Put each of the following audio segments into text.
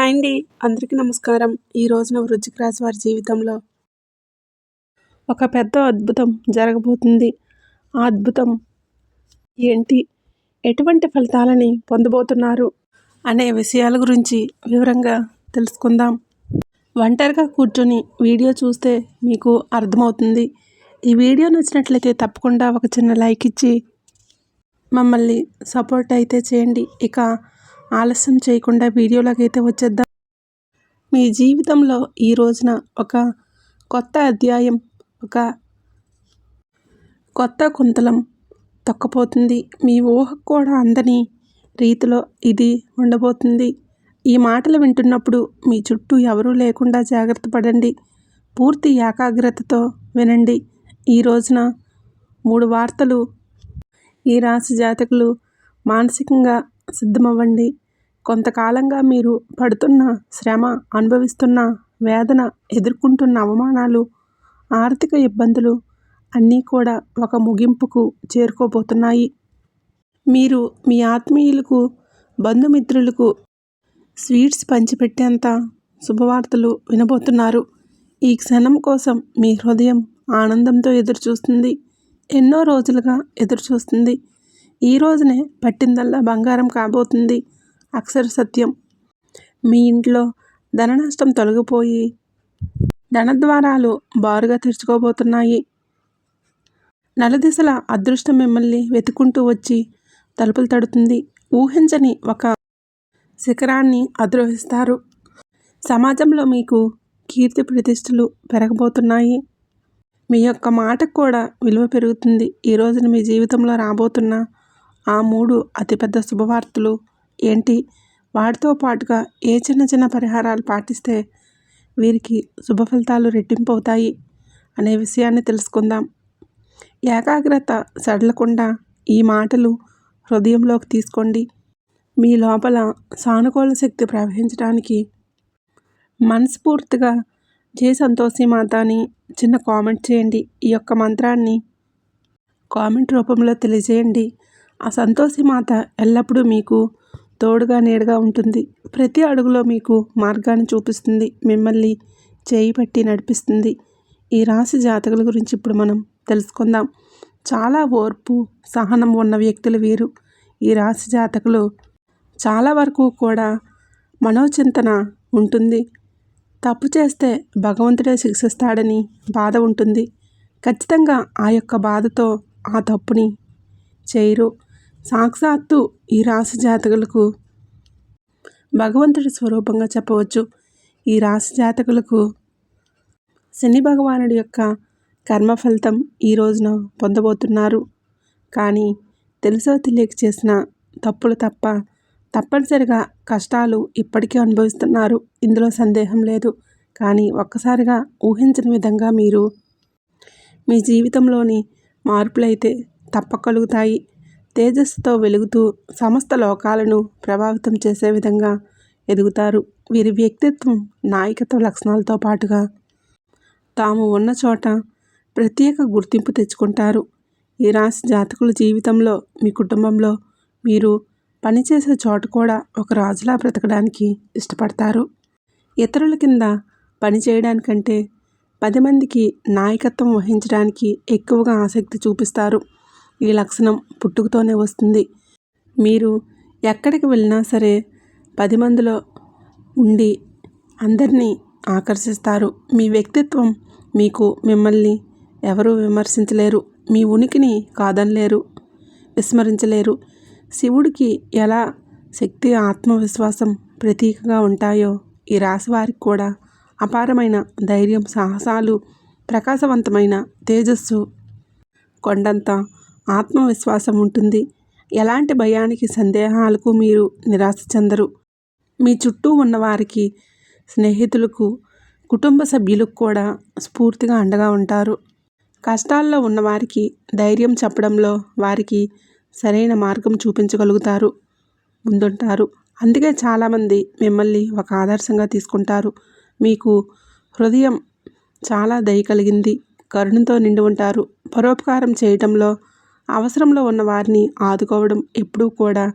Hi అండి. అందరికీ నమస్కారం. ఈ రోజున వృశ్చిక రాశి వారి జీవితంలో ఒక పెద్ద అద్భుతం జరగబోతుంది. ఆ అద్భుతం ఏంటి? ఎటువంటి ఫలితాలని పొందబోతున్నారు అనే విషయాల గురించి వివరంగా తెలుసుకుందాం. ఒంటరిగా కూర్చొని వీడియో చూస్తే మీకు అర్థమవుతుంది. ఈ వీడియో నచ్చినట్లయితే తప్పకుండా ఒక చిన్న లైక్ ఇచ్చి మమ్మల్ని సపోర్ట్ అయితే చేయండి. ఇక ఆలస్యం చేయకుండా వీడియోలోకి అయితే వచ్చేద్దాం. మీ జీవితంలో ఈ రోజున ఒక కొత్త అధ్యాయం, ఒక కొత్త కుంతలం తొక్కబోతుంది. మీ ఊహకు కూడా అందని రీతిలో ఇది ఉండబోతుంది. ఈ మాటలు వింటున్నప్పుడు మీ చుట్టూ ఎవరూ లేకుండా జాగ్రత్త పడండి. పూర్తి ఏకాగ్రతతో వినండి. ఈ రోజున 3 వార్తలు. ఈ రాశి జాతకులు మానసికంగా సిద్ధమవ్వండి. కొంతకాలంగా మీరు పడుతున్న శ్రమ, అనుభవిస్తున్న వేదన, ఎదుర్కొంటున్న అవమానాలు, ఆర్థిక ఇబ్బందులు అన్నీ కూడా ఒక ముగింపుకు చేరుకోబోతున్నాయి. మీరు మీ ఆత్మీయులకు, బంధుమిత్రులకు స్వీట్స్ పంచిపెట్టేంత శుభవార్తలు వినబోతున్నారు. ఈ క్షణం కోసం మీ హృదయం ఆనందంతో ఎదురుచూస్తుంది. ఎన్నో రోజులుగా ఎదురుచూస్తుంది. ఈ రోజునే పట్టిందల్లా బంగారం కాబోతుంది. అక్షర సత్యం. మీ ఇంట్లో ధన నష్టం తొలగిపోయి ధనద్వారాలు బారుగా తెరుచుకోబోతున్నాయి. నలుదిశల అదృష్టం మిమ్మల్ని వెతుకుంటూ వచ్చి తలుపులు తడుతుంది. ఊహించని ఒక శిఖరాన్ని అధిరోహిస్తారు. సమాజంలో మీకు కీర్తి ప్రతిష్టలు పెరగబోతున్నాయి. మీ యొక్క మాటకు కూడా విలువ పెరుగుతుంది. ఈ రోజున మీ జీవితంలో రాబోతున్న ఆ 3 అతిపెద్ద శుభవార్తలు ఏంటి? వాటితో పాటుగా ఏ చిన్న చిన్న పరిహారాలు పాటిస్తే వీరికి శుభ ఫలితాలు రెట్టింపు అవుతాయి అనే విషయాన్ని తెలుసుకుందాం. ఏకాగ్రత సడలకుండా ఈ మాటలు హృదయంలోకి తీసుకోండి. మీ లోపల సానుకూల శక్తి ప్రవహించడానికి మనస్ఫూర్తిగా జై సంతోషి మాత అని చిన్న కామెంట్ చేయండి. ఈ యొక్క మంత్రాన్ని కామెంట్ రూపంలో తెలియజేయండి. ఆ సంతోషి మాత ఎల్లప్పుడూ మీకు తోడుగా నీడగా ఉంటుంది. ప్రతి అడుగులో మీకు మార్గాన్ని చూపిస్తుంది. మిమ్మల్ని చేయి పట్టి నడిపిస్తుంది. ఈ రాశి జాతకుల గురించి ఇప్పుడు మనం తెలుసుకుందాం. చాలా ఓర్పు, సహనం ఉన్న వ్యక్తులు వీరు. ఈ రాశి జాతకులు చాలా వరకు కూడా మనోచింతన ఉంటుంది. తప్పు చేస్తే భగవంతుడే శిక్షిస్తాడని బాధ ఉంటుంది. ఖచ్చితంగా ఆ యొక్క బాధతో ఆ తప్పుని చేయరు. సాక్షాత్తు ఈ రాశి జాతకులకు భగవంతుడి స్వరూపంగా చెప్పవచ్చు. ఈ రాశి జాతకులకు శని భగవానుడి యొక్క కర్మ ఫలితం ఈ రోజున పొందబోతున్నారు. కానీ తెలుసో తెలియక చేసిన తప్పులు తప్పనిసరిగా కష్టాలు ఇప్పటికీ అనుభవిస్తున్నారు. ఇందులో సందేహం లేదు. కానీ ఒక్కసారిగా ఊహించని విధంగా మీరు మీ జీవితంలోని మార్పులైతే తప్పకలుగుతాయి. తేజస్సుతో వెలుగుతూ సమస్త లోకాలను ప్రభావితం చేసే విధంగా ఎదుగుతారు. వీరి వ్యక్తిత్వం, నాయకత్వ లక్షణాలతో పాటుగా తాము ఉన్న చోట ప్రత్యేక గుర్తింపు తెచ్చుకుంటారు. ఈ రాశి జాతకుల జీవితంలో, మీ కుటుంబంలో, మీరు పనిచేసే చోట కూడా ఒక రాజులా బ్రతకడానికి ఇష్టపడతారు. ఇతరుల కింద పనిచేయడానికంటే 10 మందికి నాయకత్వం వహించడానికి ఎక్కువగా ఆసక్తి చూపిస్తారు. ఈ లక్షణం పుట్టుకతోనే వస్తుంది. మీరు ఎక్కడికి వెళ్ళినా సరే 10 మందిలో ఉండి అందరినీ ఆకర్షిస్తారు. మీ వ్యక్తిత్వం మిమ్మల్ని ఎవరూ విమర్శించలేరు. మీ ఉనికిని కాదనలేరు, విస్మరించలేరు. శివుడికి ఎలా శక్తి, ఆత్మవిశ్వాసం ప్రతీకగా ఉంటాయో ఈ రాశి వారికి కూడా అపారమైన ధైర్యం, సాహసాలు, ప్రకాశవంతమైన తేజస్సు, కొండంత ఆత్మవిశ్వాసం ఉంటుంది. ఎలాంటి భయానికి, సందేహాలకు మీరు నిరాశ చెందరు. మీ చుట్టూ ఉన్నవారికి, స్నేహితులకు, కుటుంబ సభ్యులకు కూడా స్ఫూర్తిగా అండగా ఉంటారు. కష్టాల్లో ఉన్నవారికి ధైర్యం చెప్పడంలో వారికి సరైన మార్గం చూపించగలుగుతారు, ముందుంటారు. అందుకే చాలామంది మిమ్మల్ని ఒక ఆదర్శంగా తీసుకుంటారు. మీకు హృదయం చాలా దయ కలిగింది, కరుణతో నిండి ఉంటారు. పరోపకారం చేయటంలో, అవసరంలో ఉన్న వారిని ఆదుకోవడం ఎప్పుడూ కూడా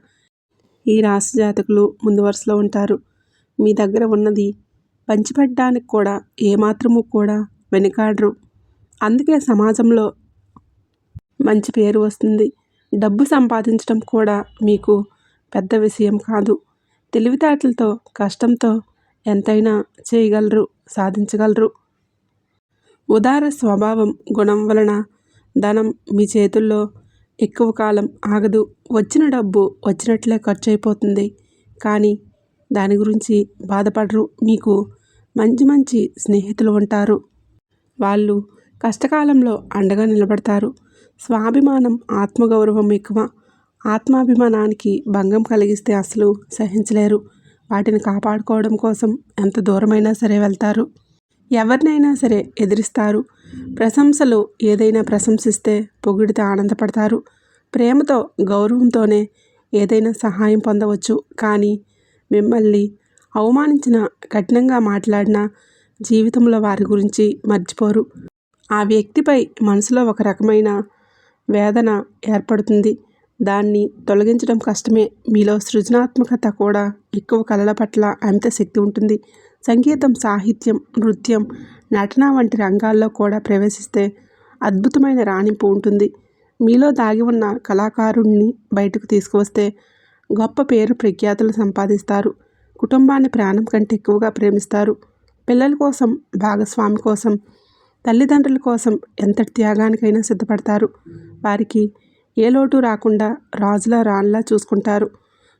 ఈ రాశి జాతకులు ముందు వరుసలో ఉంటారు. మీ దగ్గర ఉన్నది పంచిపెట్టడానికి కూడా ఏమాత్రము కూడా వెనుకాడరు. అందుకే సమాజంలో మంచి పేరు వస్తుంది. డబ్బు సంపాదించడం కూడా మీకు పెద్ద విషయం కాదు. తెలివితేటలతో, కష్టంతో ఎంతైనా చేయగలరు, సాధించగలరు. ఉదార స్వభావం గుణం వలన ధనం మీ చేతుల్లో ఎక్కువ కాలం ఆగదు. వచ్చిన డబ్బు వచ్చినట్లే ఖర్చు అయిపోతుంది. కానీ దాని గురించి బాధపడరు. మీకు మంచి మంచి స్నేహితులు ఉంటారు. వాళ్ళు కష్టకాలంలో అండగా నిలబడతారు. స్వాభిమానం, ఆత్మగౌరవం ఎక్కువ. ఆత్మాభిమానానికి భంగం కలిగిస్తే అసలు సహించలేరు. వాటిని కాపాడుకోవడం కోసం ఎంత దూరమైనా సరే వెళ్తారు. ఎవరినైనా సరే ఎదిరిస్తారు. ప్రశంసలు ఏదైనా ప్రశంసిస్తే పొగిడితే ఆనందపడతారు. ప్రేమతో, గౌరవంతోనే ఏదైనా సహాయం పొందవచ్చు. కానీ మిమ్మల్ని అవమానించిన, కఠినంగా మాట్లాడినా జీవితంలో వారి గురించి మర్చిపోరు. ఆ వ్యక్తిపై మనసులో ఒక రకమైన వేదన ఏర్పడుతుంది. దాన్ని తొలగించడం కష్టమే. మీలో సృజనాత్మకత కూడా ఎక్కువ. కళల పట్ల అమిత శక్తి ఉంటుంది. సంగీతం, సాహిత్యం, నృత్యం, నటన వంటి రంగాల్లో కూడా ప్రవేశిస్తే అద్భుతమైన రాణింపు ఉంటుంది. మీలో దాగి ఉన్న కళాకారుణ్ణి బయటకు తీసుకువస్తే గొప్ప పేరు ప్రఖ్యాతులు సంపాదిస్తారు. కుటుంబాన్ని ప్రాణం కంటే ఎక్కువగా ప్రేమిస్తారు. పిల్లల కోసం, భాగస్వామి కోసం, తల్లిదండ్రుల కోసం ఎంతటి త్యాగానికైనా సిద్ధపడతారు. వారికి ఏ లోటు రాకుండా రాజులా రాణిలా చూసుకుంటారు.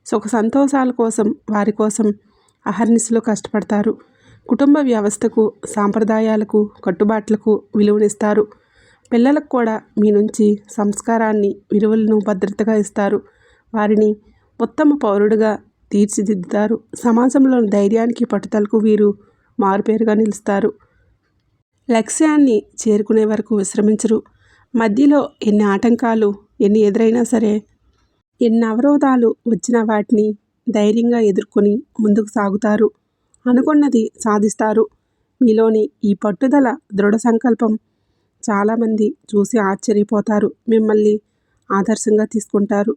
సుఖ సంతోషాల కోసం, వారి కోసం అహర్నిశలు కష్టపడతారు. కుటుంబ వ్యవస్థకు, సాంప్రదాయాలకు, కట్టుబాట్లకు విలువనిస్తారు. పిల్లలకు కూడా మీ నుంచి సంస్కారాన్ని, విలువలను భద్రతగా ఇస్తారు. వారిని ఉత్తమ పౌరుడిగా తీర్చిదిద్దుతారు. సమాజంలోని ధైర్యానికి, పట్టుదలకు వీరు మారుపేరుగా నిలుస్తారు. లక్ష్యాన్ని చేరుకునే వరకు విశ్రమించరు. మధ్యలో ఎన్ని ఆటంకాలు ఎన్ని ఎదురైనా సరే, ఎన్ని అవరోధాలు వచ్చినా వాటిని ధైర్యంగా ఎదుర్కొని ముందుకు సాగుతారు. అనుకున్నది సాధిస్తారు. మీలోని ఈ పట్టుదల, దృఢ సంకల్పం చాలామంది చూసి ఆశ్చర్యపోతారు. మిమ్మల్ని ఆదర్శంగా తీసుకుంటారు.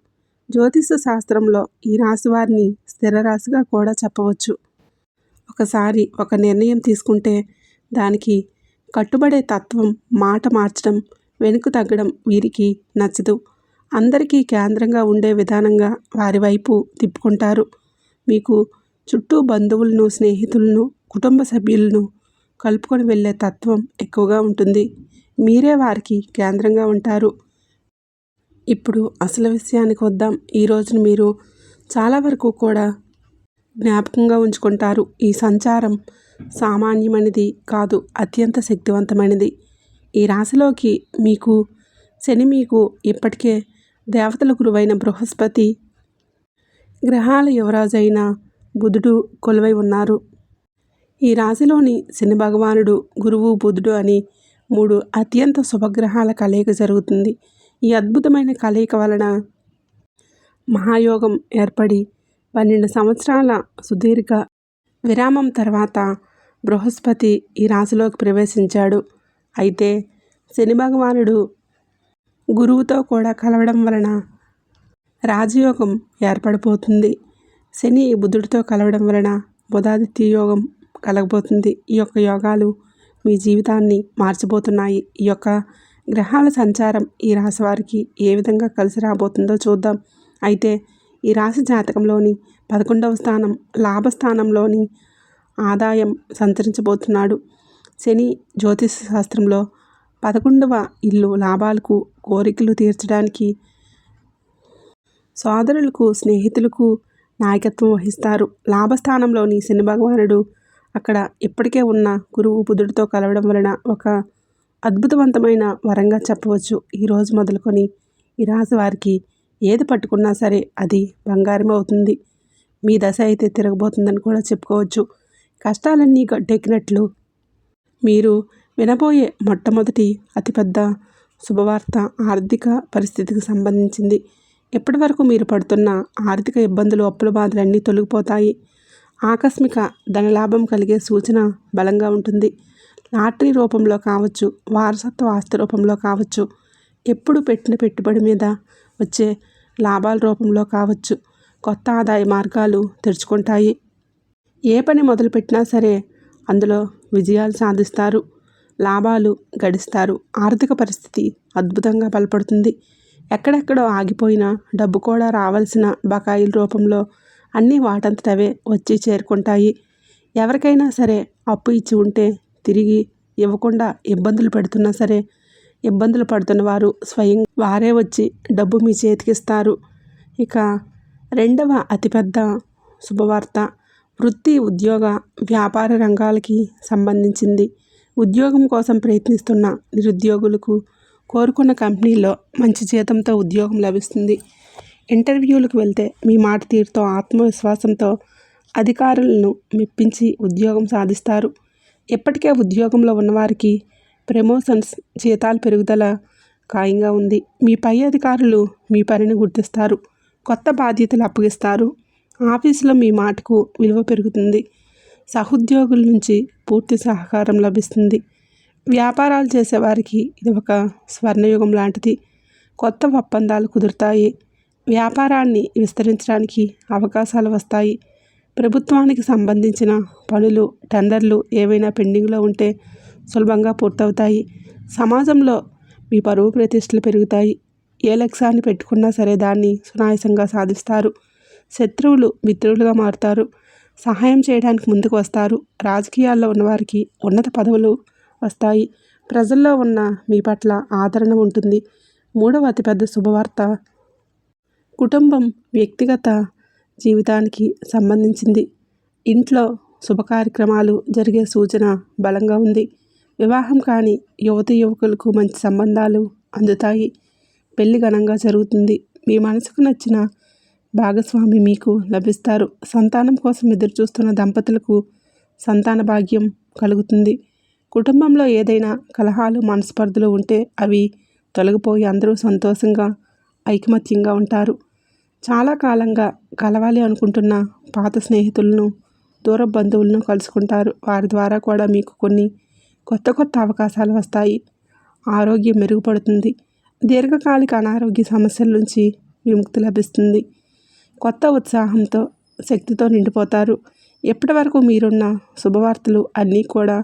జ్యోతిష శాస్త్రంలో ఈ రాశి వారిని స్థిర రాశిగా కూడా చెప్పవచ్చు. ఒకసారి ఒక నిర్ణయం తీసుకుంటే దానికి కట్టుబడే తత్వం, మాట మార్చడం, వెనుక తగ్గడం వీరికి నచ్చదు. అందరికీ కేంద్రంగా ఉండే విధానంగా వారి వైపు తిప్పుకుంటారు. మీకు చుట్టూ బంధువులను, స్నేహితులను, కుటుంబ సభ్యులను కలుపుకొని వెళ్ళే తత్వం ఎక్కువగా ఉంటుంది. మీరే వారికి కేంద్రంగా ఉంటారు. ఇప్పుడు అసలు విషయానికి వద్దాం. ఈ రోజును మీరు చాలా వరకు కూడా జ్ఞాపకంగా ఉంచుకుంటారు. ఈ సంచారం సామాన్యమైనది కాదు, అత్యంత శక్తివంతమైనది. ఈ రాశిలోకి శని మీకు ఇప్పటికే దేవతల గురువైన బృహస్పతి, గ్రహాల యువరాజు అయిన బుధుడు కొలువై ఉన్నారు. ఈ రాశిలోని శని భగవానుడు, గురువు, బుధుడు అని 3 అత్యంత శుభగ్రహాల కలయిక జరుగుతుంది. ఈ అద్భుతమైన కలయిక వలన మహాయోగం ఏర్పడి 12 సంవత్సరాల సుదీర్ఘ విరామం తర్వాత బృహస్పతి ఈ రాశిలోకి ప్రవేశించాడు. అయితే శని భగవానుడు గురువుతో కూడా కలవడం వలన రాజయోగం ఏర్పడిపోతుంది. శని బుధుడితో కలవడం వలన బుధాదిత్య యోగం కలగబోతుంది. ఈ యొక్క యోగాలు మీ జీవితాన్ని మార్చబోతున్నాయి. ఈ యొక్క గ్రహాల సంచారం ఈ రాశి వారికి ఏ విధంగా కలిసి రాబోతుందో చూద్దాం. అయితే ఈ రాశి జాతకంలోని 11వ స్థానం, లాభస్థానంలోని ఆదాయం సంతరించబోతున్నాడు. శని జ్యోతిష శాస్త్రంలో 11వ ఇల్లు లాభాలకు, కోరికలు తీర్చడానికి, సోదరులకు, స్నేహితులకు నాయకత్వం వహిస్తారు. లాభస్థానంలోని శని భగవానుడు అక్కడ ఇప్పటికే ఉన్న గురువు, బుధుడితో కలవడం వలన ఒక అద్భుతవంతమైన వరంగా చెప్పవచ్చు. ఈరోజు మొదలుకొని ఈ రాశి వారికి ఏది పట్టుకున్నా సరే అది బంగారం అవుతుంది. మీ దశ అయితే తిరగబోతుందని కూడా చెప్పుకోవచ్చు. కష్టాలన్నీ గట్టెక్కినట్లు మీరు వినబోయే మొట్టమొదటి అతిపెద్ద శుభవార్త ఆర్థిక పరిస్థితికి సంబంధించింది. ఇప్పటి వరకు మీరు పడుతున్న ఆర్థిక ఇబ్బందులు, అప్పుల బాధలన్నీ తొలగిపోతాయి. ఆకస్మిక ధనలాభం కలిగే సూచన బలంగా ఉంటుంది. లాటరీ రూపంలో కావచ్చు, వారసత్వ ఆస్తి రూపంలో కావచ్చు, ఎప్పుడు పెట్టిన పెట్టుబడి మీద వచ్చే లాభాల రూపంలో కావచ్చు, కొత్త ఆదాయ మార్గాలు తెరుచుకుంటాయి. ఏ పని మొదలుపెట్టినా సరే అందులో విజయాలు సాధిస్తారు, లాభాలు గడిస్తారు. ఆర్థిక పరిస్థితి అద్భుతంగా బలపడుతుంది. ఎక్కడెక్కడో ఆగిపోయిన డబ్బు కూడా రావాల్సిన బకాయిల రూపంలో అన్నీ వాటంతటవే వచ్చి చేరుకుంటాయి. ఎవరికైనా సరే అప్పు ఇచ్చి ఉంటే తిరిగి ఇవ్వకుండా ఇబ్బందులు పెడుతున్నా సరే ఇబ్బందులు పడుతున్న వారు స్వయం వారే వచ్చి డబ్బు మీ చేతికిస్తారు. ఇక రెండవ అతిపెద్ద శుభవార్త వృత్తి, ఉద్యోగ, వ్యాపార రంగాలకి సంబంధించింది. ఉద్యోగం కోసం ప్రయత్నిస్తున్న నిరుద్యోగులకు కోరుకున్న కంపెనీలో మంచి జీతంతో ఉద్యోగం లభిస్తుంది. ఇంటర్వ్యూలకు వెళ్తే మీ మాట తీరుతో, ఆత్మవిశ్వాసంతో అధికారులను మెప్పించి ఉద్యోగం సాధిస్తారు. ఇప్పటికే ఉద్యోగంలో ఉన్నవారికి ప్రమోషన్స్, జీతాల పెరుగుదల ఖాయంగా ఉంది. మీ పై అధికారులు మీ పనిని గుర్తిస్తారు, కొత్త బాధ్యతలు అప్పగిస్తారు. ఆఫీసులో మీ మాటకు విలువ పెరుగుతుంది. సహోద్యోగుల నుంచి పూర్తి సహకారం లభిస్తుంది. వ్యాపారాలు చేసేవారికి ఇది ఒక స్వర్ణయుగం లాంటిది. కొత్త ఒప్పందాలు కుదురుతాయి. వ్యాపారాన్ని విస్తరించడానికి అవకాశాలు వస్తాయి. ప్రభుత్వానికి సంబంధించిన పనులు, టెండర్లు ఏవైనా పెండింగ్లో ఉంటే సులభంగా పూర్తవుతాయి. సమాజంలో మీ పరువు ప్రతిష్టలు పెరుగుతాయి. ఏ లక్ష్యాన్ని పెట్టుకున్నా సరే దాన్ని సునాయాసంగా సాధిస్తారు. శత్రువులు మిత్రులుగా మారుతారు. సహాయం చేయడానికి ముందుకు వస్తారు. రాజకీయాల్లో ఉన్నవారికి ఉన్నత పదవులు వస్తాయి. ప్రజల్లో ఉన్న మీ పట్ల ఆదరణ ఉంటుంది. మూడవ అతిపెద్ద శుభవార్త కుటుంబం, వ్యక్తిగత జీవితానికి సంబంధించింది. ఇంట్లో శుభ కార్యక్రమాలు జరిగే సూచన బలంగా ఉంది. వివాహం కాని యువకులకు మంచి సంబంధాలు అందుతాయి. పెళ్లి ఘనంగా జరుగుతుంది. మీ మనసుకు నచ్చిన భాగస్వామి మీకు లభిస్తారు. సంతానం కోసం ఎదురుచూస్తున్న దంపతులకు సంతాన భాగ్యం కలుగుతుంది. కుటుంబంలో ఏదైనా కలహాలు, మనస్పర్ధలు ఉంటే అవి తొలగిపోయి అందరూ సంతోషంగా, ఐకమత్యంగా ఉంటారు. చాలా కాలంగా కలవాలి అనుకుంటున్న పాత స్నేహితులను, దూర బంధువులను కలుసుకుంటారు. వారి ద్వారా కూడా మీకు కొన్ని కొత్త అవకాశాలు వస్తాయి. ఆరోగ్యం మెరుగుపడుతుంది. దీర్ఘకాలిక అనారోగ్య సమస్యల నుంచి విముక్తి లభిస్తుంది. కొత్త ఉత్సాహంతో, శక్తితో నిండిపోతారు. ఇప్పటి వరకు మీరున్న శుభవార్తలు అన్నీ కూడా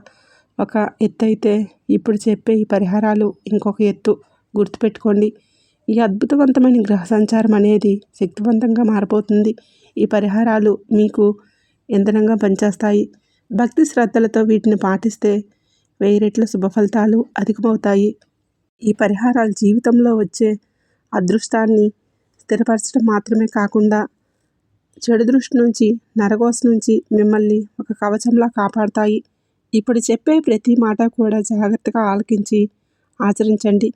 ఒక ఎత్తు అయితే ఇప్పుడు చెప్పే ఈ పరిహారాలు ఇంకొక ఎత్తు. గుర్తుపెట్టుకోండి. ఈ అద్భుతవంతమైన గ్రహ సంచారం అనేది శక్తివంతంగా మారిపోతుంది. ఈ పరిహారాలు మీకు ఇంధనంగా పనిచేస్తాయి. భక్తి శ్రద్ధలతో వీటిని పాటిస్తే 1000 రెట్ల శుభ ఫలితాలు అధికమవుతాయి. ఈ పరిహారాలు జీవితంలో వచ్చే అదృష్టాన్ని స్థిరపరచడం మాత్రమే కాకుండా చెడు దృష్టి నుంచి, నరఘోష నుంచి మిమ్మల్ని ఒక కవచంలా కాపాడుతాయి. ఇప్పుడు చెప్పే ప్రతి మాట కూడా జాగ్రత్తగా ఆలకించి ఆచరించండి.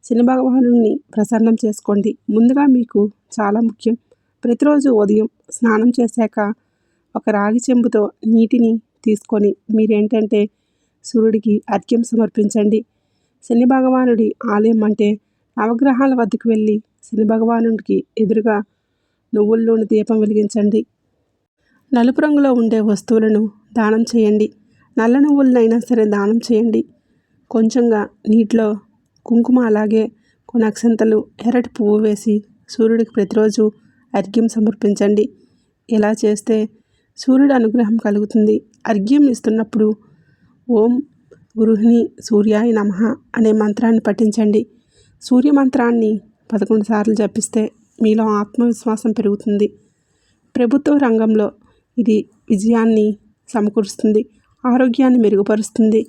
శని భగవానుడిని ప్రసన్నం చేసుకోండి. ముందుగా మీకు చాలా ముఖ్యం. ప్రతిరోజు ఉదయం స్నానం చేశాక ఒక రాగి చెంబుతో నీటిని తీసుకొని మీరేంటంటే సూర్యుడికి అర్ఘ్యం సమర్పించండి. శని భగవానుడి ఆలయం అంటే నవగ్రహాల వద్దకు వెళ్ళి శని భగవానుడికి ఎదురుగా నువ్వుల నూనె దీపం వెలిగించండి. నలుపు రంగులో ఉండే వస్తువులను దానం చేయండి. నల్ల నువ్వులనైనా సరే దానం చేయండి. కొంచెంగా నీటిలో కుంకుమ, అలాగే కొన్ని అక్షంతలు, ఎర్రటి పువ్వు వేసి సూర్యుడికి ప్రతిరోజు అర్ఘ్యం సమర్పించండి. ఇలా చేస్తే సూర్యుడి అనుగ్రహం కలుగుతుంది. అర్ఘ్యం ఇస్తున్నప్పుడు ఓం గృహిణి సూర్యాయ నమః అనే మంత్రాన్ని పఠించండి. సూర్య మంత్రాన్ని 11 సార్లు జపిస్తే మీలో ఆత్మవిశ్వాసం పెరుగుతుంది. ప్రభుత్వ రంగంలో ఇది విజయాన్ని సమకూరుస్తుంది. ఆరోగ్యాన్ని మెరుగుపరుస్తుంది.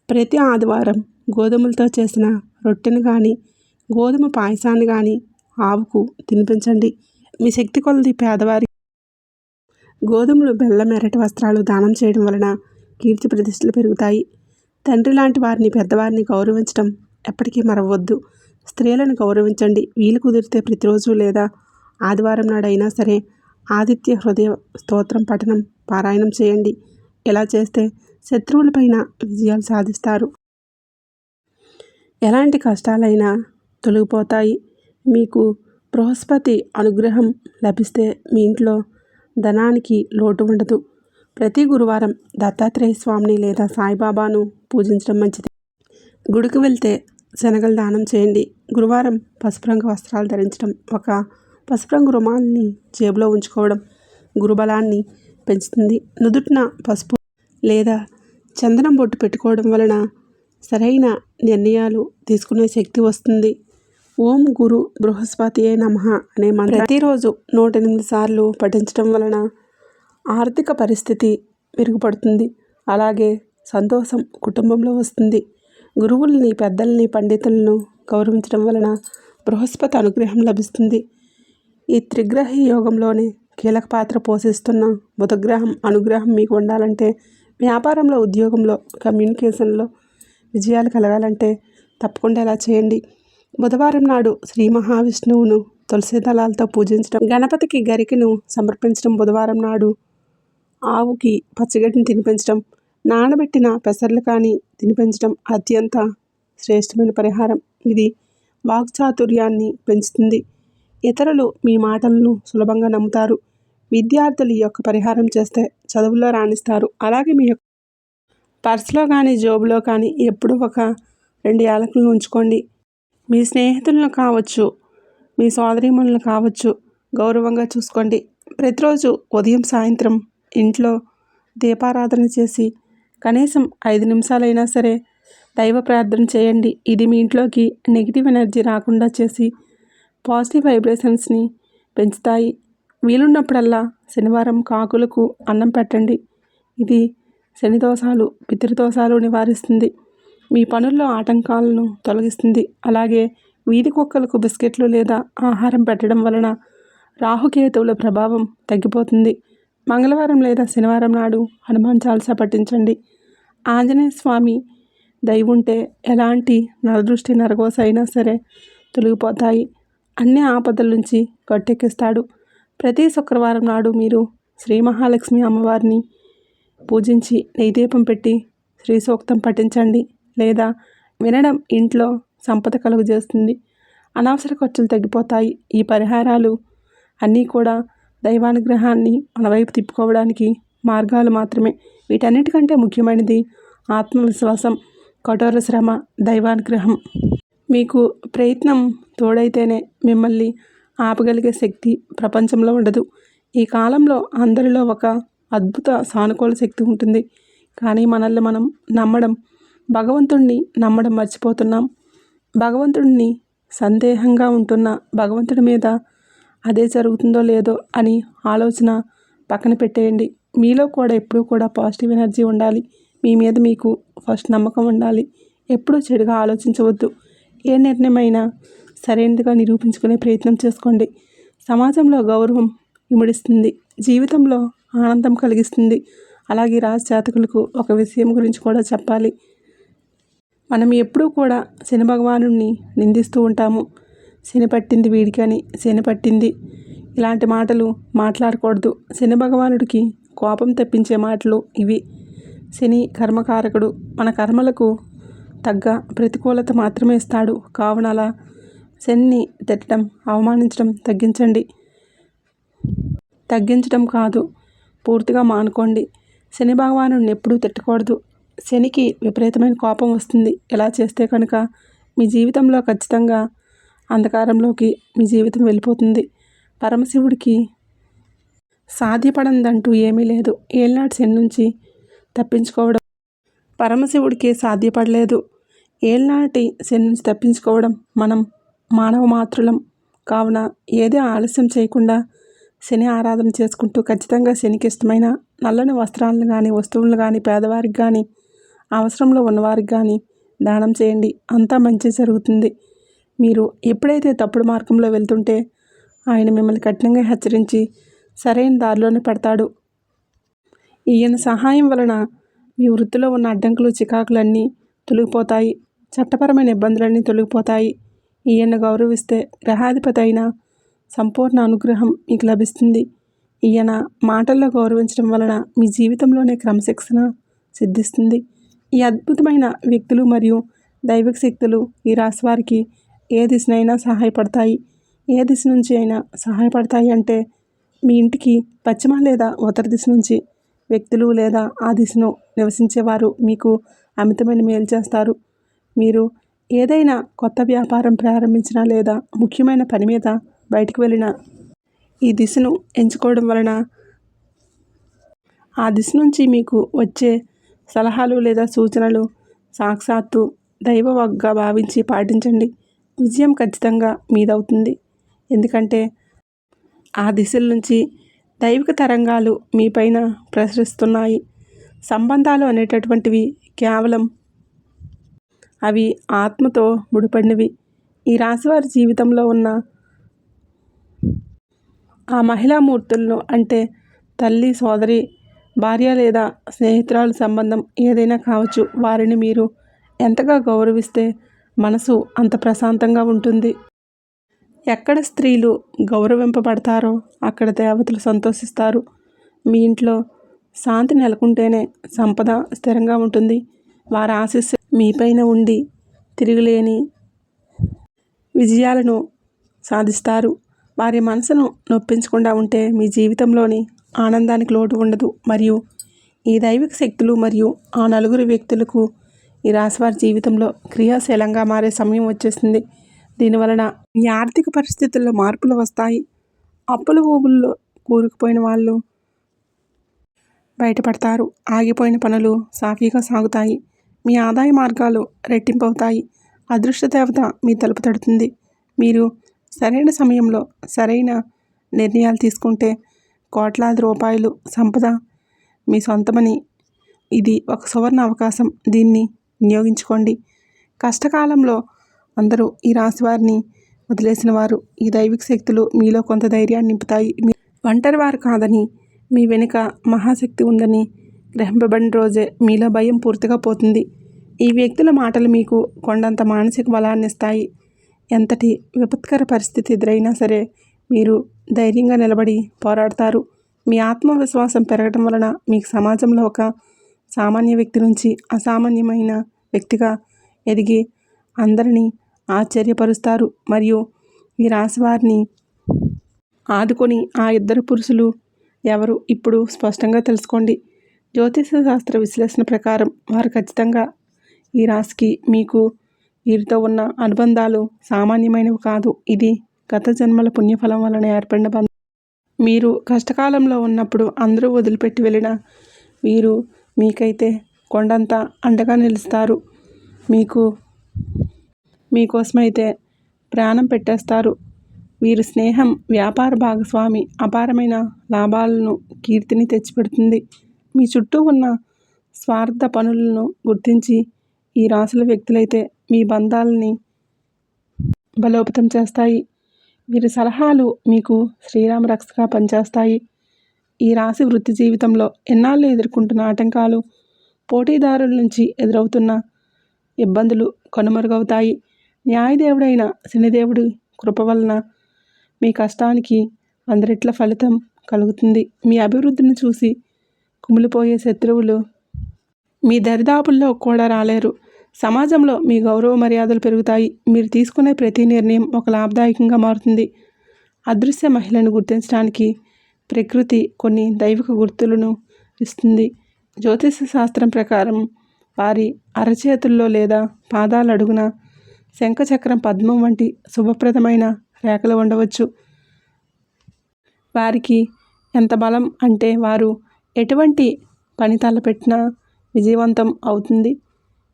ప్రతి ఆదివారం గోధుమలతో చేసిన రొట్టెను కానీ, గోధుమ పాయసాన్ని కానీ ఆవుకు తినిపించండి. మీ శక్తి కొలది పేదవారి గోధుమలు, బెల్లం, ఎర్రటి వస్త్రాలు దానం చేయడం వలన కీర్తి ప్రతిష్టలు పెరుగుతాయి. తండ్రి లాంటి వారిని, పెద్దవారిని గౌరవించడం ఎప్పటికీ మరవద్దు. స్త్రీలను గౌరవించండి. వీలు కుదిరితే ప్రతిరోజు లేదా ఆదివారం నాడైనా సరే ఆదిత్య హృదయ స్తోత్రం పఠనం, పారాయణం చేయండి. ఇలా చేస్తే శత్రువులపైన విజయాలు సాధిస్తారు. ఎలాంటి కష్టాలైనా తొలగిపోతాయి. మీకు బృహస్పతి అనుగ్రహం లభిస్తే మీ ఇంట్లో ధనానికి లోటు ఉండదు. ప్రతి గురువారం దత్తాత్రేయ స్వామిని లేదా సాయిబాబాను పూజించడం మంచిది. గుడికి వెళ్తే శనగలు దానం చేయండి. గురువారం పసుపు రంగు వస్త్రాలు ధరించడం, ఒక పసుపు రంగు రుమాల్ని జేబులో ఉంచుకోవడం గురుబలాన్ని పెంచుతుంది. నుదుటిన పసుపు లేదా చందనం బొట్టు పెట్టుకోవడం వలన సరైన నిర్ణయాలు తీసుకునే శక్తి వస్తుంది. ఓం గురు బృహస్పతియే నమః అనే మంత్రం ప్రతిరోజు 108 సార్లు పఠించడం వలన ఆర్థిక పరిస్థితి మెరుగుపడుతుంది. అలాగే సంతోషం కుటుంబంలో వస్తుంది. గురువుల్ని, పెద్దల్ని, పండితులను గౌరవించడం వలన బృహస్పతి అనుగ్రహం లభిస్తుంది. ఈ త్రిగ్రహ యోగంలోనే కీలక పాత్ర పోషిస్తున్న బుధగ్రహం అనుగ్రహం మీకు ఉండాలంటే, వ్యాపారంలో, ఉద్యోగంలో, కమ్యూనికేషన్లో విజయాలు కలగాలంటే తప్పకుండా ఇలా చేయండి. బుధవారం నాడు శ్రీ మహావిష్ణువును తులసి దళాలతో పూజించడం, గణపతికి గరికను సమర్పించడం, బుధవారం నాడు ఆవుకి పచ్చగడ్డిని తినిపించడం, నానబెట్టిన పెసర్లు కానీ తినిపించడం అత్యంత శ్రేష్టమైన పరిహారం. ఇది వాక్చాతుర్యాన్ని పెంచుతుంది. ఇతరులు మీ మాటలను సులభంగా నమ్ముతారు. విద్యార్థులు ఈ యొక్క పరిహారం చేస్తే చదువుల్లో రాణిస్తారు. అలాగే మీ యొక్క పర్సులో కానీ, జోబులో కానీ ఎప్పుడూ ఒక 2 యాలకులను ఉంచుకోండి. మీ స్నేహితులను కావచ్చు, మీ సోదరీమణులను కావచ్చు, గౌరవంగా చూసుకోండి. ప్రతిరోజు ఉదయం, సాయంత్రం ఇంట్లో దీపారాధన చేసి కనీసం 5 నిమిషాలైనా సరే దైవ ప్రార్థన చేయండి. ఇది మీ ఇంట్లోకి నెగిటివ్ ఎనర్జీ రాకుండా చేసి పాజిటివ్ వైబ్రేషన్స్ని పెంచుతాయి. వీలున్నప్పుడల్లా శనివారం కాకులకు అన్నం పెట్టండి. ఇది శని దోషాలు, పితృదోషాలు నివారిస్తుంది. మీ పనుల్లో ఆటంకాలను తొలగిస్తుంది. అలాగే వీధి కుక్కలకు బిస్కెట్లు లేదా ఆహారం పెట్టడం వలన రాహుకేతువుల ప్రభావం తగ్గిపోతుంది. మంగళవారం లేదా శనివారం నాడు హనుమాన్ చాలీసా పఠించండి. ఆంజనేయ స్వామి దయ ఉంటే ఎలాంటి నరదృష్టి, నరఘోష అయినా సరే తొలగిపోతాయి. అన్ని ఆపదల నుంచి గట్టెక్కిస్తాడు. ప్రతి శుక్రవారం నాడు మీరు శ్రీ మహాలక్ష్మి అమ్మవారిని పూజించి నెయ్యిదీపం పెట్టి శ్రీ సూక్తం పఠించండి లేదా వినడం ఇంట్లో సంపద కలుగజేస్తుంది. అనవసర ఖర్చులు తగ్గిపోతాయి. ఈ పరిహారాలు అన్నీ కూడా దైవానుగ్రహాన్ని మన వైపు తిప్పుకోవడానికి మార్గాలు మాత్రమే. వీటన్నిటికంటే ముఖ్యమైనది ఆత్మవిశ్వాసం, కఠోర శ్రమ, దైవానుగ్రహం. మీకు ప్రయత్నం తోడైతేనే మిమ్మల్ని ఆపగలిగే శక్తి ప్రపంచంలో ఉండదు. ఈ కాలంలో అందరిలో ఒక అద్భుత సానుకూల శక్తి ఉంటుంది. కానీ మనల్ని మనం నమ్మడం, భగవంతుణ్ణి నమ్మడం మర్చిపోతున్నాం. భగవంతుడిని సందేహంగా ఉంటున్న భగవంతుడి మీద అదే జరుగుతుందో లేదో అని ఆలోచన పక్కన పెట్టేయండి. మీలో కూడా ఎప్పుడూ కూడా పాజిటివ్ ఎనర్జీ ఉండాలి. మీ మీద మీకు ఫస్ట్ నమ్మకం ఉండాలి. ఎప్పుడూ చెడుగా ఆలోచించవద్దు. ఏ నిర్ణయమైనా సరైనదిగా నిరూపించుకునే ప్రయత్నం చేసుకోండి. సమాజంలో గౌరవం ఇమిడిస్తుంది. జీవితంలో ఆనందం కలిగిస్తుంది. అలాగే రాజజాతకులకు ఒక విషయం గురించి కూడా చెప్పాలి. మనం ఎప్పుడూ కూడా శని భగవానుడిని నిందిస్తూ ఉంటాము. శని పట్టింది వీడికి అని, శని పట్టింది, ఇలాంటి మాటలు మాట్లాడకూడదు. శని భగవానుడికి కోపం తెప్పించే మాటలు ఇవి. శని కర్మకారకుడు. మన కర్మలకు తగ్గ ప్రతికూలత మాత్రమే ఇస్తాడు. కావున అలా శనిని తిట్టడం, అవమానించడం తగ్గించడం కాదు, పూర్తిగా మానుకోండి. శని భగవానుడిని ఎప్పుడూ తిట్టకూడదు. శనికి విపరీతమైన కోపం వస్తుంది. ఇలా చేస్తే కనుక మీ జీవితంలో ఖచ్చితంగా అంధకారంలోకి మీ జీవితం వెళ్ళిపోతుంది. పరమశివుడికి సాధ్యపడదంటూ ఏమీ లేదు. ఏళ్ళనాటి శని నుంచి తప్పించుకోవడం పరమశివుడికి సాధ్యపడలేదు. ఏళ్ళనాటి శని నుంచి తప్పించుకోవడం మనం మానవ మాతృలం. కావున ఏదో ఆలస్యం చేయకుండా శని ఆరాధన చేసుకుంటూ ఖచ్చితంగా శనికి ఇష్టమైన నల్లని వస్త్రాలను కానీ, వస్తువులను కానీ, పేదవారికి కానీ, అవసరంలో ఉన్నవారికి కానీ దానం చేయండి. అంతా మంచి జరుగుతుంది. మీరు ఎప్పుడైతే తప్పుడు మార్గంలో వెళ్తుంటే ఆయన మిమ్మల్ని కఠినంగా హెచ్చరించి సరైన దారిలోనే పెడతాడు. ఈయన సహాయం వలన మీ వృత్తిలో ఉన్న అడ్డంకులు, చికాకులన్నీ తొలగిపోతాయి. చట్టపరమైన ఇబ్బందులన్నీ తొలగిపోతాయి. ఈయన గౌరవిస్తే గ్రహాధిపతి అయిన సంపూర్ణ అనుగ్రహం మీకు లభిస్తుంది. ఈయన మాటల్లో గౌరవించడం వలన మీ జీవితంలోనే క్రమశిక్షణ సిద్ధిస్తుంది. ఈ అద్భుతమైన వ్యక్తులు మరియు దైవిక శక్తులు ఈ రాశి వారికి ఏ దిశనైనా సహాయపడతాయి. ఏ దిశ నుంచి అయినా సహాయపడతాయి అంటే మీ ఇంటికి పశ్చిమ లేదా ఉత్తర దిశ నుంచి వ్యక్తులు లేదా ఆ దిశను నివసించేవారు మీకు అమితమైన మేలు చేస్తారు. మీరు ఏదైనా కొత్త వ్యాపారం ప్రారంభించినా లేదా ముఖ్యమైన పని మీద బయటకు వెళ్ళినా ఈ దిశను ఎంచుకోవడం వలన ఆ దిశ నుంచి మీకు వచ్చే సలహాలు లేదా సూచనలు సాక్షాత్తు దైవవాగ్గా భావించి పాటించండి. విజయం ఖచ్చితంగా మీదవుతుంది. ఎందుకంటే ఆ దిశల నుంచి దైవిక తరంగాలు మీపైన ప్రసరిస్తున్నాయి. సంబంధాలు అనేటటువంటివి కేవలం అవి ఆత్మతో ముడిపడినవి. ఈ రాశివారి జీవితంలో ఉన్న ఆ మహిళామూర్తులను అంటే తల్లి, సోదరి, భార్య లేదా స్నేహితురాలు సంబంధం ఏదైనా కావచ్చు. వారిని మీరు ఎంతగా గౌరవిస్తే మనసు అంత ప్రశాంతంగా ఉంటుంది. ఎక్కడ స్త్రీలు గౌరవింపబడతారో అక్కడ దేవతలు సంతోషిస్తారు. మీ ఇంట్లో శాంతి నెలకొంటేనే సంపద స్థిరంగా ఉంటుంది. వారి ఆశీస్సు మీపైన ఉండి తిరుగులేని విజయాలను సాధిస్తారు. వారి మనసును నొప్పించకుండా ఉంటే మీ జీవితంలోని ఆనందానికి లోటు ఉండదు. మరియు ఈ దైవిక శక్తులు మరియు ఆ నలుగురు వ్యక్తులకు ఈ రాశివారి జీవితంలో క్రియాశీలంగా మారే సమయం వచ్చేసింది. దీనివలన మీ ఆర్థిక పరిస్థితుల్లో మార్పులు వస్తాయి. అప్పుల ఊబుల్లో కూరుకుపోయిన వాళ్ళు బయటపడతారు. ఆగిపోయిన పనులు సాఫీగా సాగుతాయి. మీ ఆదాయ మార్గాలు రెట్టింపు అవుతాయి. అదృష్ట దేవత మీ తలుపు తడుతుంది. మీరు సరైన సమయంలో సరైన నిర్ణయాలు తీసుకుంటే కోట్లాది రూపాయలు సంపద మీ సొంతమని. ఇది ఒక సువర్ణ అవకాశం. దీన్ని వినియోగించుకోండి. కష్టకాలంలో అందరూ ఈ రాశి వారిని వదిలేసిన వారు. ఈ దైవిక శక్తులు మీలో కొంత ధైర్యాన్ని నింపుతాయి. ఒంటరి వారు కాదని, మీ వెనుక మహాశక్తి ఉందని గ్రహింపబడిన రోజే మీలో భయం పూర్తిగా పోతుంది. ఈ వ్యక్తుల మాటలు మీకు కొండంత మానసిక బలాన్ని ఇస్తాయి. ఎంతటి విపత్కర పరిస్థితి ఎదురైనా సరే మీరు ధైర్యంగా నిలబడి పోరాడతారు. మీ ఆత్మవిశ్వాసం పెరగడం వలన మీకు సమాజంలో ఒక సామాన్య వ్యక్తి నుంచి అసామాన్యమైన వ్యక్తిగా ఎదిగి అందరినీ ఆశ్చర్యపరుస్తారు. మరియు ఈ రాశి వారిని ఆదుకొని ఆ ఇద్దరు పురుషులు ఎవరు ఇప్పుడు స్పష్టంగా తెలుసుకోండి. జ్యోతిష శాస్త్ర విశ్లేషణ ప్రకారం వారు ఖచ్చితంగా ఈ రాశికి మీకు వీరితో ఉన్న అనుబంధాలు సామాన్యమైనవి కాదు. ఇది గత జన్మల పుణ్యఫలం వలన ఏర్పడిన బంధం. మీరు కష్టకాలంలో ఉన్నప్పుడు అందరూ వదిలిపెట్టి వెళ్ళిన వీరు మీకైతే కొండంత అండగా నిలుస్తారు. మీకోసమైతే ప్రాణం పెట్టేస్తారు. వీరి స్నేహం వ్యాపార భాగస్వామి అపారమైన లాభాలను, కీర్తిని తెచ్చిపెడుతుంది. మీ చుట్టూ ఉన్న స్వార్థ పనులను గుర్తించి ఈ రాశుల వ్యక్తులైతే మీ బంధాలని బలోపేతం చేస్తాయి. వీరి సలహాలు మీకు శ్రీరామ రక్షగా పనిచేస్తాయి. ఈ రాశి వృత్తి జీవితంలో ఎన్నాళ్ళు ఎదుర్కొంటున్న ఆటంకాలు, పోటీదారుల నుంచి ఎదురవుతున్న ఇబ్బందులు కనుమరుగవుతాయి. న్యాయదేవుడైన శనిదేవుడి కృప వలన మీ కష్టానికి 100 రెట్ల ఫలితం కలుగుతుంది. మీ అభివృద్ధిని చూసి కుమిలిపోయే శత్రువులు మీ దరిదాపుల్లో కూడా రాలేరు. సమాజంలో మీ గౌరవ మర్యాదలు పెరుగుతాయి. మీరు తీసుకునే ప్రతి నిర్ణయం ఒక లాభదాయకంగా మారుతుంది. అదృశ్య మహిళను గుర్తించడానికి ప్రకృతి కొన్ని దైవిక గుర్తులను ఇస్తుంది. జ్యోతిష శాస్త్రం ప్రకారం వారి అరచేతుల్లో లేదా పాదాల అడుగున శంఖచక్రం, పద్మం వంటి శుభప్రదమైన రేఖలు ఉండవచ్చు. వారికి ఎంత బలం అంటే వారు ఎటువంటి పని తలపెట్టినా విజయవంతం అవుతుంది.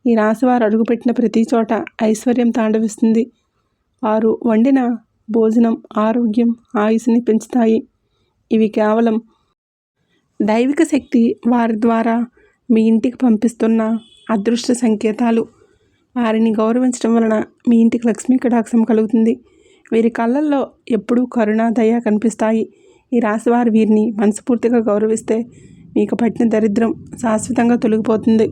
ఈ రాశివారు అడుగుపెట్టిన ప్రతి చోట ఐశ్వర్యం తాండవిస్తుంది. వారు వండిన భోజనం ఆరోగ్యం, ఆయుస్సుని పెంచుతాయి. ఇవి కేవలం దైవిక శక్తి వారి ద్వారా మీ ఇంటికి పంపిస్తున్న అదృష్ట సంకేతాలు. వారిని గౌరవించడం వలన మీ ఇంటికి లక్ష్మీ కటాక్షం కలుగుతుంది. వీరి కళ్ళల్లో ఎప్పుడూ కరుణ, దయ కనిపిస్తాయి. ఈ రాశివారు వీరిని మనస్ఫూర్తిగా గౌరవిస్తే మీకు పట్టిన దరిద్రం శాశ్వతంగా తొలగిపోతుంది.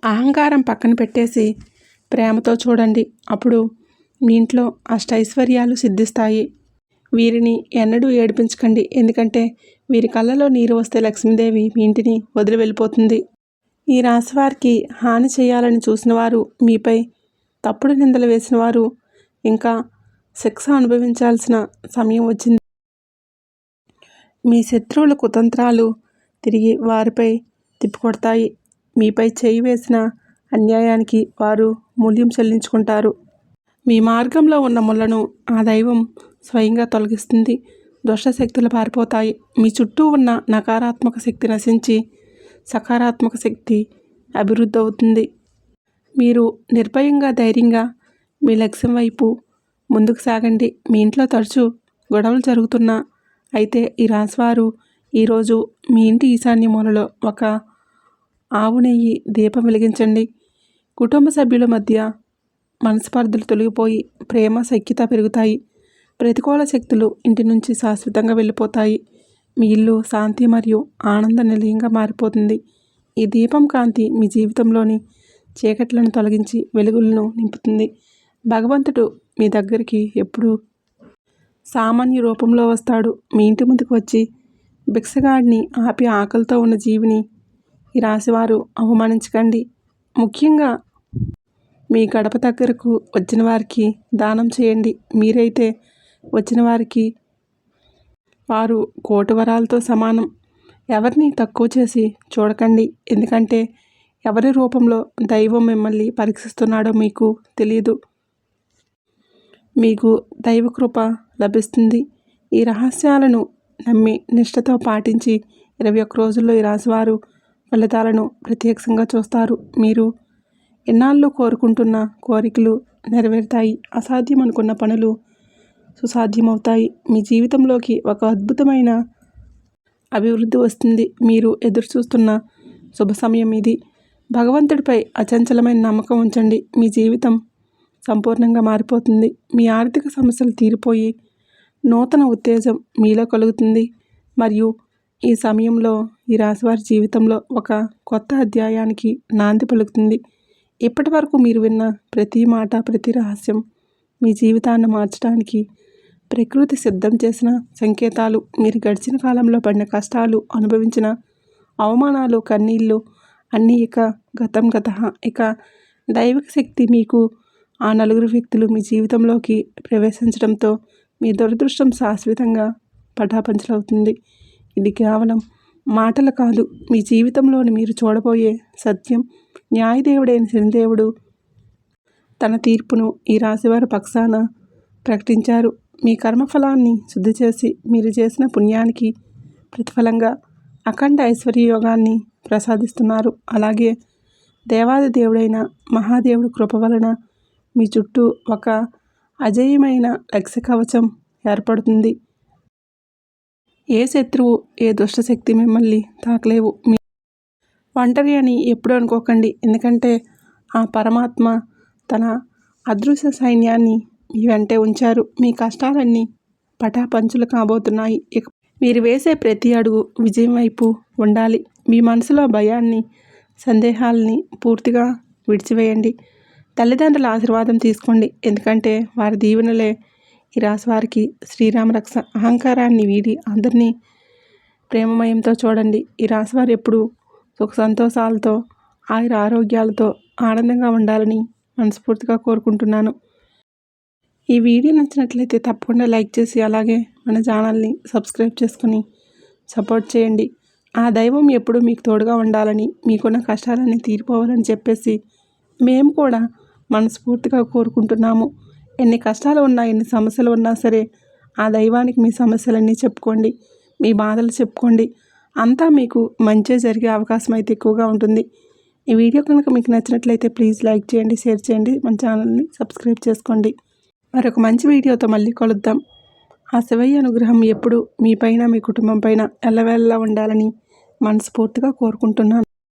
అహంకారం పక్కన పెట్టేసి ప్రేమతో చూడండి. అప్పుడు మీ ఇంట్లో అష్టైశ్వర్యాలు సిద్ధిస్తాయి. వీరిని ఎన్నడూ ఏడిపించకండి. ఎందుకంటే వీరి కళ్ళలో నీరు వస్తే లక్ష్మీదేవి మీ ఇంటిని వదిలి వెళ్ళిపోతుంది. ఈ రాశివారికి హాని చేయాలని చూసిన వారు, మీపై తప్పుడు నిందలు వేసిన వారు ఇంకా శిక్ష అనుభవించాల్సిన సమయం వచ్చింది. మీ శత్రువుల కుతంత్రాలు తిరిగి వారిపై తిప్పికొడతాయి. మీపై చేయి వేసిన అన్యాయానికి వారు మూల్యం చెల్లించుకుంటారు. మీ మార్గంలో ఉన్న ముళ్ళను ఆ దైవం స్వయంగా తొలగిస్తుంది. దుష్టశక్తులు పారిపోతాయి. మీ చుట్టూ ఉన్న నకారాత్మక శక్తి నశించి సకారాత్మక శక్తి అభివృద్ధి అవుతుంది. మీరు నిర్భయంగా, ధైర్యంగా మీ లక్ష్యం వైపు ముందుకు సాగండి. మీ ఇంట్లో తరచూ గొడవలు జరుగుతున్నా అయితే ఈ రాశివారు ఈరోజు మీ ఇంటి ఈశాన్య మూలలో ఒక ఆవు నెయ్యి దీపం వెలిగించండి. కుటుంబ సభ్యుల మధ్య మనస్పర్ధలు తొలగిపోయి ప్రేమ, సఖ్యత పెరుగుతాయి. ప్రతికూల శక్తులు ఇంటి నుంచి శాశ్వతంగా వెళ్ళిపోతాయి. మీ ఇల్లు శాంతి మరియు ఆనంద నిలయంగా మారిపోతుంది. ఈ దీపం కాంతి మీ జీవితంలోని చీకట్లను తొలగించి వెలుగులను నింపుతుంది. భగవంతుడు మీ దగ్గరికి ఎప్పుడు సామాన్య రూపంలో వస్తాడు. మీ ఇంటి ముందుకు వచ్చి భిక్షగాడిని ఆపి ఆకలితో ఉన్న జీవిని ఈ రాశివారు అవమానించకండి. ముఖ్యంగా మీ గడప దగ్గరకు వచ్చిన వారికి దానం చేయండి. మీరైతే వచ్చిన వారికి వారు కోటి వరాలతో సమానం. ఎవరిని తక్కువ చేసి చూడకండి. ఎందుకంటే ఎవరి రూపంలో దైవం మిమ్మల్ని పరీక్షిస్తున్నాడో మీకు తెలియదు. మీకు దైవకృప లభిస్తుంది. ఈ రహస్యాలను నమ్మి నిష్ఠతో పాటించి 21 రోజుల్లో ఈ రాశివారు ఫలితాలను ప్రత్యక్షంగా చూస్తారు. మీరు ఎన్నాళ్ళు కోరుకుంటున్న కోరికలు నెరవేరుతాయి. అసాధ్యం అనుకున్న పనులు సుసాధ్యమవుతాయి. మీ జీవితంలోకి ఒక అద్భుతమైన అభివృద్ధి వస్తుంది. మీరు ఎదురుచూస్తున్న శుభ సమయం ఇది. భగవంతుడిపై అచంచలమైన నమ్మకం ఉంచండి. మీ జీవితం సంపూర్ణంగా మారిపోతుంది. మీ ఆర్థిక సమస్యలు తీరిపోయి నూతన ఉత్తేజం మీలో కలుగుతుంది. మరియు ఈ సమయంలో ఈ రాశివారి జీవితంలో ఒక కొత్త అధ్యాయానికి నాంది పలుకుతుంది. ఇప్పటి వరకు మీరు విన్న ప్రతి మాట, ప్రతి రహస్యం మీ జీవితాన్ని మార్చడానికి ప్రకృతి సిద్ధం చేసిన సంకేతాలు. మీరు గడిచిన కాలంలో పడిన కష్టాలు, అనుభవించిన అవమానాలు, కన్నీళ్ళు అన్నీ ఇక గతం గత. ఇక దైవిక శక్తి మీకు ఆ నలుగురు వ్యక్తులు మీ జీవితంలోకి ప్రవేశించడంతో మీ దురదృష్టం శాశ్వతంగా పటాపంచలవుతుంది. ఇది కేవలం మాటలు కాదు, మీ జీవితంలోని మీరు చూడబోయే సత్యం. న్యాయదేవుడైన శనిదేవుడు తన తీర్పును ఈ రాశివారి పక్షాన ప్రకటించారు. మీ కర్మఫలాన్ని శుద్ధి చేసి మీరు చేసిన పుణ్యానికి ప్రతిఫలంగా అఖండ ఐశ్వర్య యోగాన్ని ప్రసాదిస్తున్నారు. అలాగే దేవాది దేవుడైన మహాదేవుడి కృప వలన మీ చుట్టూ ఒక అజేయమైన రక్ష కవచం ఏర్పడుతుంది. ఏ శత్రువు, ఏ దుష్టశక్తి మిమ్మల్ని తాకలేవు. మీ ఒంటరి అని ఎప్పుడు అనుకోకండి. ఎందుకంటే ఆ పరమాత్మ తన అదృశ్య సైన్యాన్ని మీ వెంటే ఉంచారు. మీ కష్టాలన్నీ పటాపంచులు కాబోతున్నాయి. ఇక మీరు వేసే ప్రతి అడుగు విజయం వైపు ఉండాలి. మీ మనసులో భయాన్ని, సందేహాలని పూర్తిగా విడిచివేయండి. తల్లిదండ్రుల ఆశీర్వాదం తీసుకోండి. ఎందుకంటే వారి దీవెనలే ఈ రాశి వారికి శ్రీరామ రక్ష. అహంకారాన్ని వీడి అందరినీ ప్రేమమయంతో చూడండి. ఈ రాశివారు ఎప్పుడు సుఖ సంతోషాలతో, ఆయుర ఆరోగ్యాలతో ఆనందంగా ఉండాలని మనస్ఫూర్తిగా కోరుకుంటున్నాను. ఈ వీడియో నచ్చినట్లయితే తప్పకుండా లైక్ చేసి అలాగే మన ఛానల్ని సబ్స్క్రైబ్ చేసుకుని సపోర్ట్ చేయండి. ఆ దైవం ఎప్పుడు మీకు తోడుగా ఉండాలని, మీకున్న కష్టాలన్నీ తీరిపోవాలని చెప్పేసి మేము కూడా మనస్ఫూర్తిగా కోరుకుంటున్నాము. ఎన్ని కష్టాలు ఉన్నా, ఎన్ని సమస్యలు ఉన్నా సరే ఆ దైవానికి మీ సమస్యలన్నీ చెప్పుకోండి, మీ బాధలు చెప్పుకోండి. అంతా మీకు మంచి జరిగే అవకాశం అయితే ఎక్కువగా ఉంటుంది. ఈ వీడియో కనుక మీకు నచ్చినట్లయితే ప్లీజ్ లైక్ చేయండి, షేర్ చేయండి, మన ఛానల్ని సబ్స్క్రైబ్ చేసుకోండి. మరొక మంచి వీడియోతో మళ్ళీ కలుద్దాం. ఆ శివయ్య అనుగ్రహం ఎప్పుడు మీ పైన, మీ కుటుంబం పైన ఎల్లవేళలా ఉండాలని మనస్ఫూర్తిగా కోరుకుంటున్నాను.